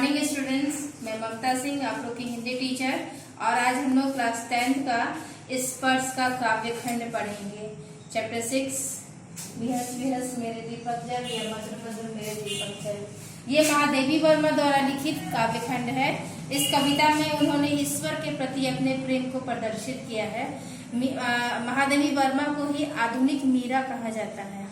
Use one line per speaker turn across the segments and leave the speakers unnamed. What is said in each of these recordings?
Morning students, मैं ममता सिंह, आप लोग की हिंदी टीचर। और आज हम लोग क्लास 10th का स्पर्श का काव्य खंड पढ़ेंगे। चैप्टर 6 विहस विहस मेरे दीपक जल या मधुर मधुर मेरे दीपक जल। ये महादेवी वर्मा द्वारा लिखित काव्य खंड है। इस कविता में उन्होंने ईश्वर के प्रति अपने प्रेम को प्रदर्शित किया है। महादेवी वर्मा को ही आधुनिक मीरा कहा जाता है।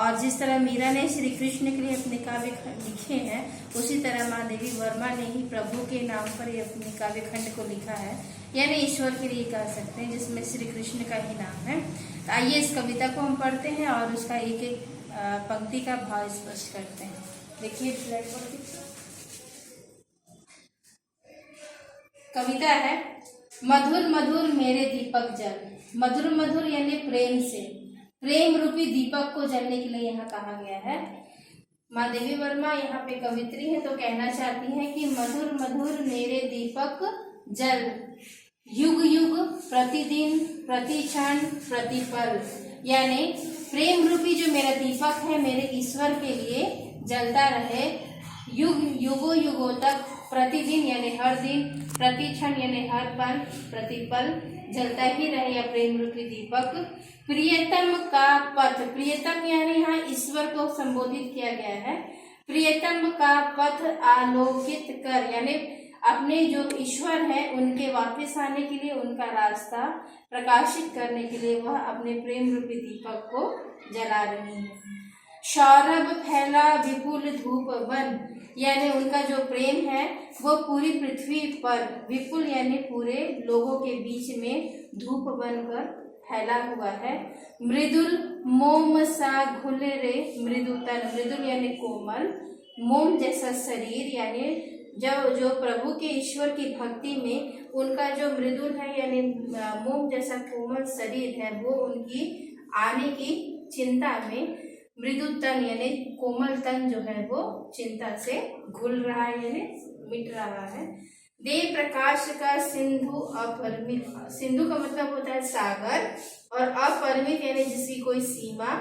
और जिस तरह मीरा ने श्री कृष्ण के लिए अपने काव्य लिखे हैं, उसी तरह महादेवी वर्मा ने ही प्रभु के नाम पर ही अपने काव्य खंड को लिखा है, यानी ईश्वर के लिए कह सकते हैं, जिसमें श्री कृष्ण का ही नाम है। तो आइए इस कविता को हम पढ़ते हैं और उसका एक एक पंक्ति का भाव स्पष्ट करते हैं। देखिए ब्लैक बोर्ड की कविता है। मधुर मधुर मेरे दीपक जल। मधुर मधुर यानी प्रेम से, प्रेम रूपी दीपक को जलने के लिए यहाँ कहा गया है। महादेवी वर्मा यहाँ पे कवित्री है, तो कहना चाहती हैं कि मधुर मधुर मेरे दीपक जल, युग युग प्रतिदिन प्रति क्षण प्रति पल, यानी प्रेम रूपी जो मेरा दीपक है मेरे ईश्वर के लिए जलता रहे, युगों युगों तक, प्रतिदिन यानी हर दिन, प्रति क्षण यानी हर पल, प्रति पल जलता ही रहे यह प्रेम रूपी दीपक। प्रियतम का पथ, प्रियतम यानी यहाँ ईश्वर को संबोधित किया गया है। प्रियतम का पथ आलोकित कर, यानी अपने जो ईश्वर है उनके वापस आने के लिए, उनका रास्ता प्रकाशित करने के लिए वह अपने प्रेम रूपी दीपक को जला रही है। सौरभ फैला विपुल धूप वन, यानी उनका जो प्रेम है वो पूरी पृथ्वी पर, विपुल यानी पूरे लोगों के बीच में धूप बनकर फैला हुआ है। मृदुल मोम सा घुले रे मृदु तन, मृदुल यानी कोमल, मोम जैसा शरीर, यानी जो प्रभु के ईश्वर की भक्ति में उनका जो मृदुल है यानी मोम जैसा कोमल शरीर है, वो उनकी आने की चिंता में, मृदु तन यानी कोमल तन जो है वो चिंता से घुल रहा है यानी मिट रहा है। दे प्रकाश का सिंधु अपरिमित, सिंधु का मतलब होता है सागर, और अपरिमित यानी जिसकी कोई सीमा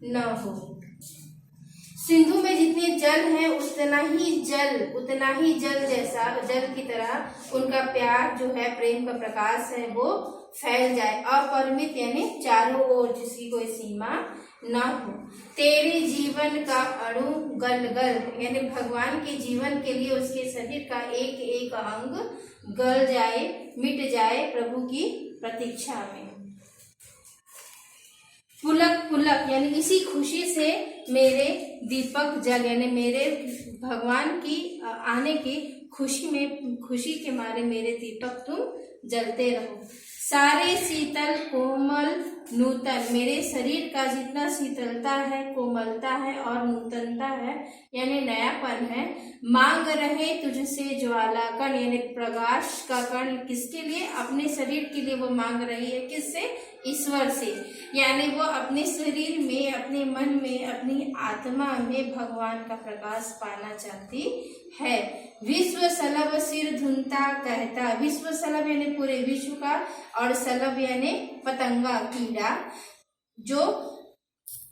न हो। सिंधु में जितने जल है उतना ही जल जैसा, जल की तरह उनका प्यार जो है, प्रेम का प्रकाश है वो फैल जाए। अपरिमित यानी चारों ओर, जिसकी कोई सीमा ना हो। तेरे जीवन का अणु गल गल, यानी भगवान के जीवन के लिए उसके शरीर का एक एक अंग गल जाए, मिट जाए प्रभु की प्रतीक्षा में। पुलक पुलक यानी इसी खुशी से मेरे दीपक जल, यानी मेरे भगवान की आने की खुशी में, खुशी के मारे मेरे दीपक तुम जलते रहो। सारे शीतल कोमल नूतन, मेरे शरीर का जितना शीतलता है, कोमलता है और नूतनता है यानी नयापन है, मांग रहे तुझसे ज्वाला कण, यानी प्रकाश का कण, किसके लिए? अपने शरीर के लिए वो मांग रही है। किससे? ईश्वर से, यानी वो अपने शरीर में, अपने मन में, अपनी आत्मा में भगवान का प्रकाश पाना चाहती है। विश्व सलभ सिर धुनता कहता, विश्व सलभ यानी पूरे विश्व का, और सलभ यानी पतंगा, कीड़ा, जो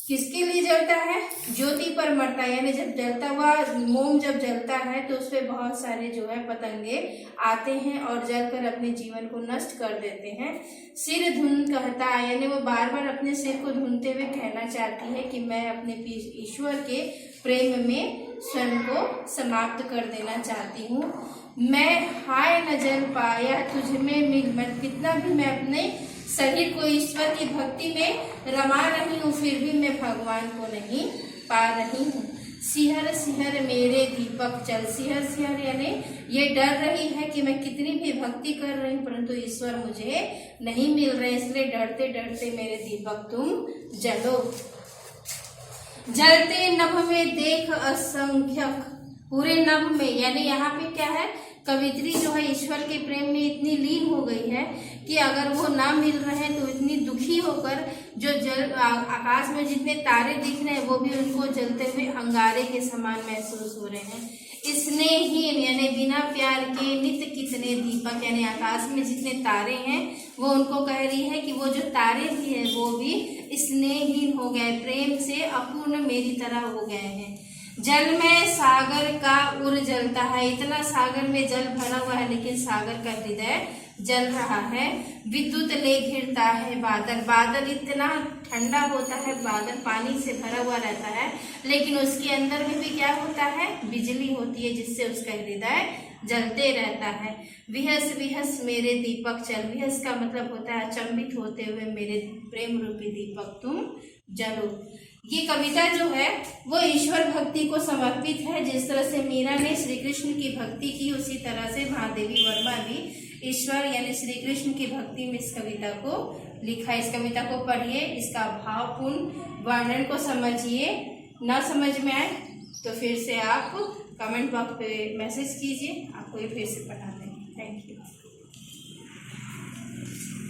किसके लिए जलता है? ज्योति पर मरता है, यानी जब जलता हुआ मोम जब जलता है तो उस पर बहुत सारे जो है पतंगे आते हैं और जलकर अपने जीवन को नष्ट कर देते हैं। सिर धुन कहता है, यानी वो बार बार अपने सिर को धुनते हुए कहना चाहती है कि मैं अपने ईश्वर के प्रेम में स्वयं को समाप्त कर देना चाहती हूँ। मैं हाय न जल पाया तुझ में मिल, मैं कितना भी मैं अपने शरीर को ईश्वर की भक्ति में रमा रही हूँ, फिर भी मैं भगवान को नहीं पा रही हूँ। सिहर सिहर मेरे दीपक जल, सिहर सिहर यानी ये डर रही है कि मैं कितनी भी भक्ति कर रही हूँ परंतु ईश्वर मुझे नहीं मिल रहे, इसलिए डरते डरते मेरे दीपक तुम जलो। जलते नभ में देख असंख्यक, पूरे नभ में, यानी यहाँ पे क्या है, कवित्री जो है ईश्वर के प्रेम में इतनी लीन हो गई है कि अगर वो ना मिल रहे हैं तो इतनी दुखी होकर जो जल आकाश में जितने तारे दिख रहे हैं वो भी उनको जलते हुए अंगारे के समान महसूस हो रहे हैं। स्नेहीन यानी बिना प्यार के नित्य कितने दीपक, यानी आकाश में जितने तारे हैं वो उनको कह रही है कि वो जो तारे भी है वो भी स्नेहीन हो गए, प्रेम से अपूर्ण मेरी तरह हो गए हैं। जल में सागर का उर जलता है, इतना सागर में जल भरा हुआ है लेकिन सागर का हृदय जल रहा है। विद्युत ले घिरता है बादल, बादल इतना ठंडा होता है, बादल पानी से भरा हुआ रहता है लेकिन उसके अंदर में भी क्या होता है, बिजली होती है जिससे उसका हृदय जलते रहता है। विहस विहस मेरे दीपक चल, विहस का मतलब होता है अचंभित होते हुए मेरे प्रेम रूपी दीपक तुम जलो। ये कविता जो है वो ईश्वर भक्ति को समर्पित है। जिस तरह से मीरा ने श्री कृष्ण की भक्ति की उसी तरह से महादेवी वर्मा भी ईश्वर यानी श्री कृष्ण की भक्ति में इस कविता को लिखा। इस कविता को पढ़िए, इसका भावपूर्ण वर्णन को समझिए। ना समझ में आए तो फिर से आप कमेंट बॉक्स पे मैसेज कीजिए, आपको ये फिर से पढ़ा